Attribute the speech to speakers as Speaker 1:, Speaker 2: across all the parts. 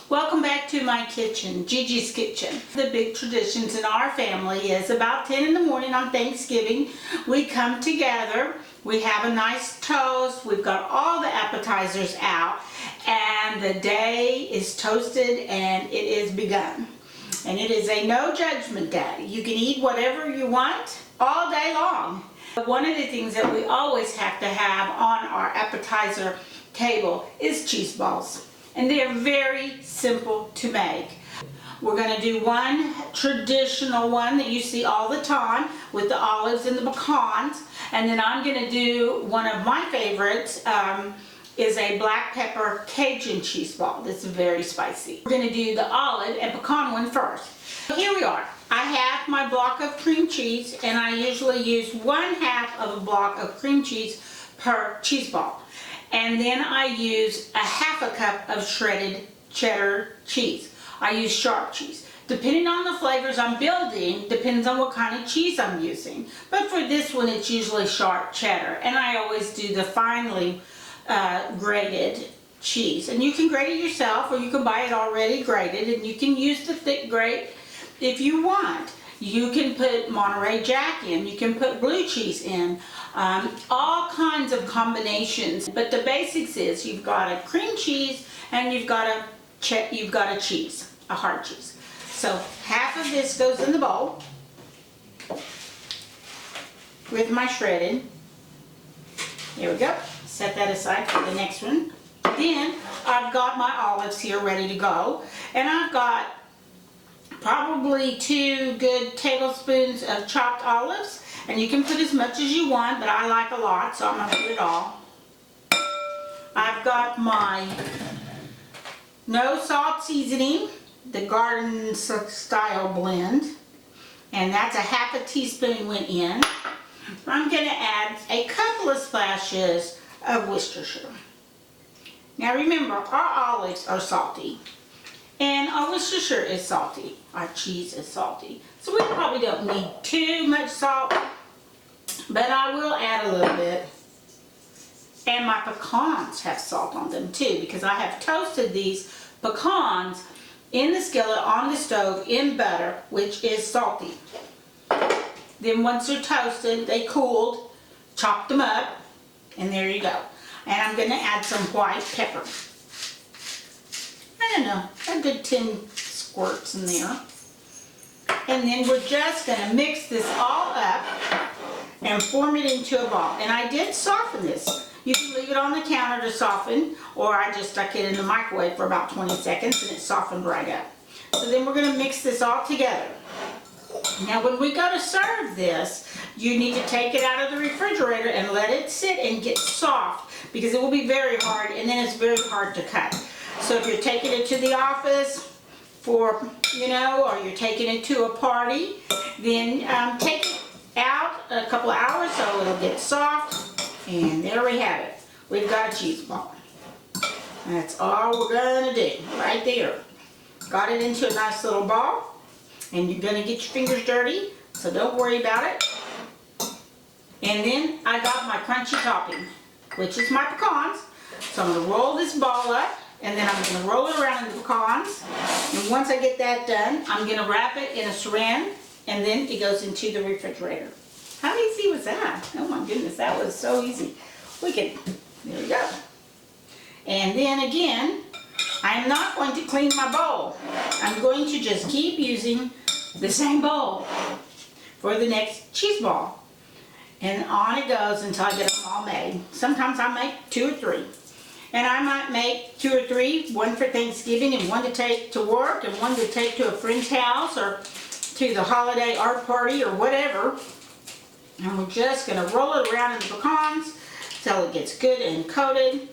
Speaker 1: Welcome back to my kitchen, Gigi's Kitchen. The big traditions in our family is about 10 in the morning on Thanksgiving, we come together, we have a nice toast, we've got all the appetizers out, and the day is toasted and it is begun. And it is a no judgment day. You can eat whatever you want all day long. One of the things that we always have to have on our appetizer table is cheese balls. And they are very simple to make. We're going to do one traditional one that you see all the time with the olives and the pecans. And then I'm going to do one of my favorites, is a black pepper Cajun cheese ball. That's very spicy. We're going to do the olive and pecan one first. Here we are. I have my block of cream cheese, and I usually use 1/2 of a block of cream cheese per cheese ball. And then I use a 1/2 cup of shredded cheddar cheese. I use sharp cheese. Depending on the flavors I'm building, depends on what kind of cheese I'm using. But for this one, it's usually sharp cheddar. And I always do the finely grated cheese. And you can grate it yourself, or you can buy it already grated, and you can use the thick grate if you want. You can put Monterey Jack in, you can put blue cheese in, all kinds of combinations. But the basics is you've got a cream cheese and you've got a cheese, a hard cheese. So 1/2 of this goes in the bowl with my shredded. There we go. Set that aside for the next one. Then I've got my olives here ready to go, and I've got probably 2 good tablespoons of chopped olives, and you can put as much as you want, but I like a lot, so I'm going to put it all. I've got my no salt seasoning, the garden style blend, and that's a 1/2 teaspoon went in. I'm going to add a couple of splashes of Worcestershire. Now remember, our olives are salty. And our Worcestershire is salty. Our cheese is salty. So we probably don't need too much salt, but I will add a little bit. And my pecans have salt on them too, because I have toasted these pecans in the skillet on the stove in butter, which is salty. Then once they're toasted, they cooled, chopped them up, and there you go. And I'm going to add some white pepper. I don't know, a good 10 squirts in there. And then we're just going to mix this all up and form it into a ball. And I did soften this. You can leave it on the counter to soften, or I just stuck it in the microwave for about 20 seconds and it softened right up. So then we're going to mix this all together. Now when we go to serve this, you need to take it out of the refrigerator and let it sit and get soft, because it will be very hard, and then it's very hard to cut. So if you're taking it to the office for, or you're taking it to a party, then take it out a couple of hours so it'll get soft. And there we have it. We've got a cheese ball. That's all we're going to do right there. Got it into a nice little ball. And you're going to get your fingers dirty, so don't worry about it. And then I got my crunchy topping, which is my pecans. So I'm going to roll this ball up, and then I'm going to roll it around in the pecans. And once I get that done, I'm going to wrap it in a saran, and then it goes into the refrigerator. How easy was that? Oh my goodness, that was so easy. There we go. And then again, I'm not going to clean my bowl. I'm going to just keep using the same bowl for the next cheese ball. And on it goes until I get them all made. Sometimes I make 2 or 3. And I might make 2 or 3, one for Thanksgiving and one to take to work and one to take to a friend's house or to the holiday art party or whatever. And we're just going to roll it around in the pecans till it gets good and coated.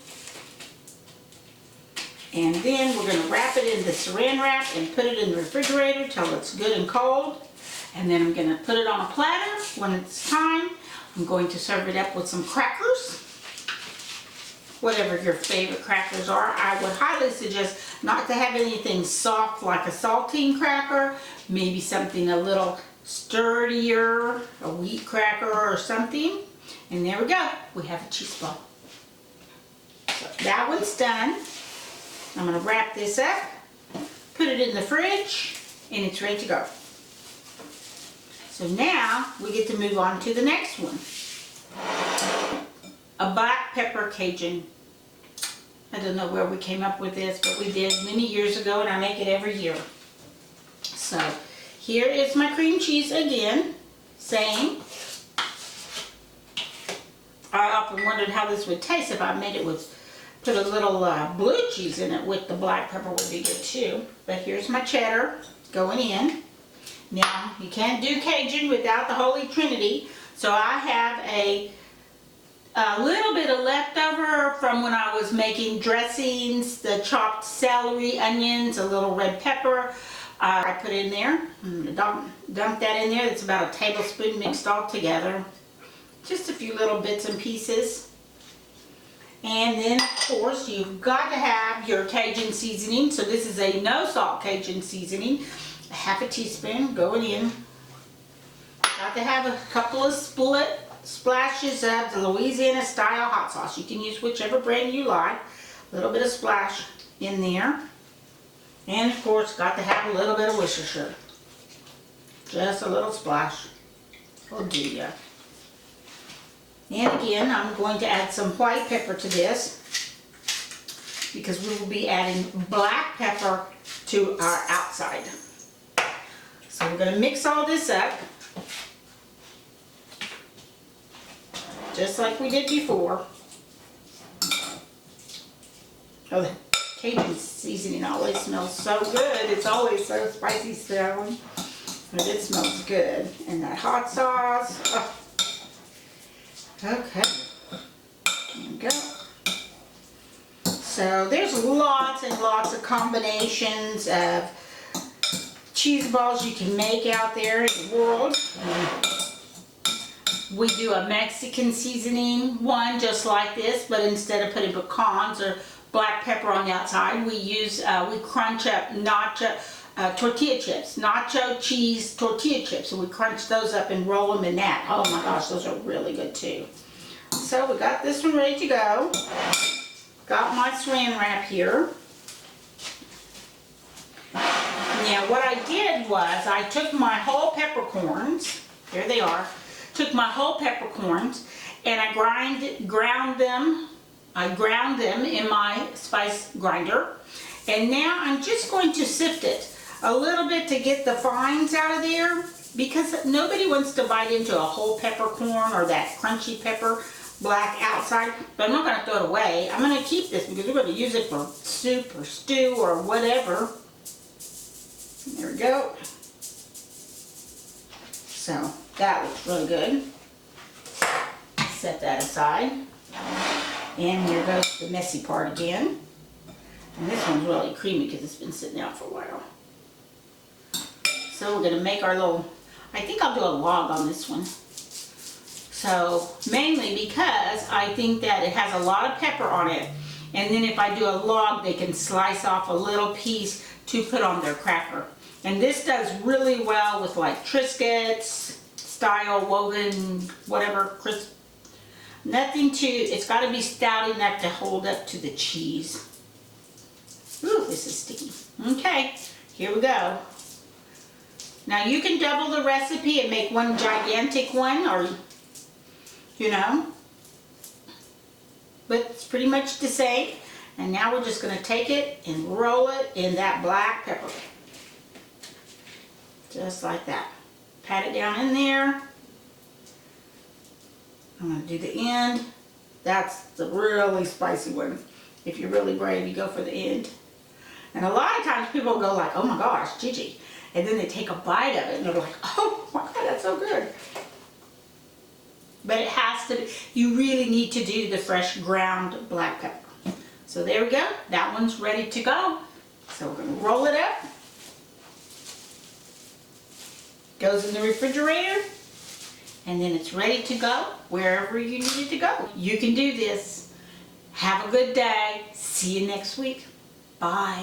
Speaker 1: And then we're going to wrap it in the saran wrap and put it in the refrigerator till it's good and cold. And then I'm going to put it on a platter when it's time. I'm going to serve it up with some crackers. Whatever your favorite crackers are. I would highly suggest not to have anything soft like a saltine cracker. Maybe something a little sturdier, a wheat cracker or something. And there we go. We have a cheese ball. So that one's done. I'm going to wrap this up put it in the fridge, and it's ready to go. So now we get to move on to the next one. A black pepper Cajun. I don't know where we came up with this, but we did many years ago, and I make it every year. So here is my cream cheese again. Same. I often wondered how this would taste if I made it with, put a little blue cheese in it with the black pepper would be good too. But here's my cheddar going in. Now, you can't do Cajun without the Holy Trinity. So I have a little bit of leftover from when I was making dressings, the chopped celery, onions, a little red pepper. I put in there. I'm going to dump that in there. It's about a tablespoon mixed all together. Just a few little bits and pieces. And then, of course, you've got to have your Cajun seasoning. So this is a no salt Cajun seasoning. A half a teaspoon going in. Got to have a couple of split splashes of the Louisiana style hot sauce. You can use whichever brand you like. A little bit of splash in there. And of course, got to have a little bit of Worcestershire. Just a little splash will do ya. And again, I'm going to add some white pepper to this because we will be adding black pepper to our outside. So we're going to mix all this up just like we did before. Oh, the Cajun seasoning always smells so good. It's always so spicy smelling, but it smells good. And that hot sauce. Oh. Okay, there we go. So there's lots and lots of combinations of cheese balls you can make out there in the world. We do a Mexican seasoning one just like this, but instead of putting pecans or black pepper on the outside, we use we crunch up nacho tortilla chips, nacho cheese tortilla chips, and we crunch those up and roll them in that. Oh my gosh, those are really good too. So we got this one ready to go. Got my saran wrap here. Now what I did was I took my whole peppercorns, here they are, took my whole peppercorns and I ground them in my spice grinder. And now I'm just going to sift it a little bit to get the fines out of there, because nobody wants to bite into a whole peppercorn or that crunchy pepper black outside. But I'm not going to throw it away. I'm going to keep this because we're going to use it for soup or stew or whatever. There we go. So that looks really good. Set that aside. And here goes the messy part again. And this one's really creamy because it's been sitting out for a while. So we're going to make our little, I think I'll do a log on this one. So mainly because I think that it has a lot of pepper on it. And then if I do a log, they can slice off a little piece to put on their cracker. And this does really well with like Triscuits style woven, whatever, crisp. Nothing too, it's got to be stout enough to hold up to the cheese. Ooh, this is sticky. Okay, here we go. Now you can double the recipe and make one gigantic one, or, you know, but it's pretty much the same. And now we're just going to take it and roll it in that black pepper. Just like that. Pat it down in there. I'm going to do the end. That's the really spicy one. If you're really brave, you go for the end. And a lot of times people go like, oh my gosh, Gigi. And then they take a bite of it and they're like, oh my God, that's so good. But it has to be, you really need to do the fresh ground black pepper. So there we go. That one's ready to go. So we're going to roll it up. Goes in the refrigerator. And then it's ready to go wherever you need it to go. You can do this. Have a good day. See you next week. Bye.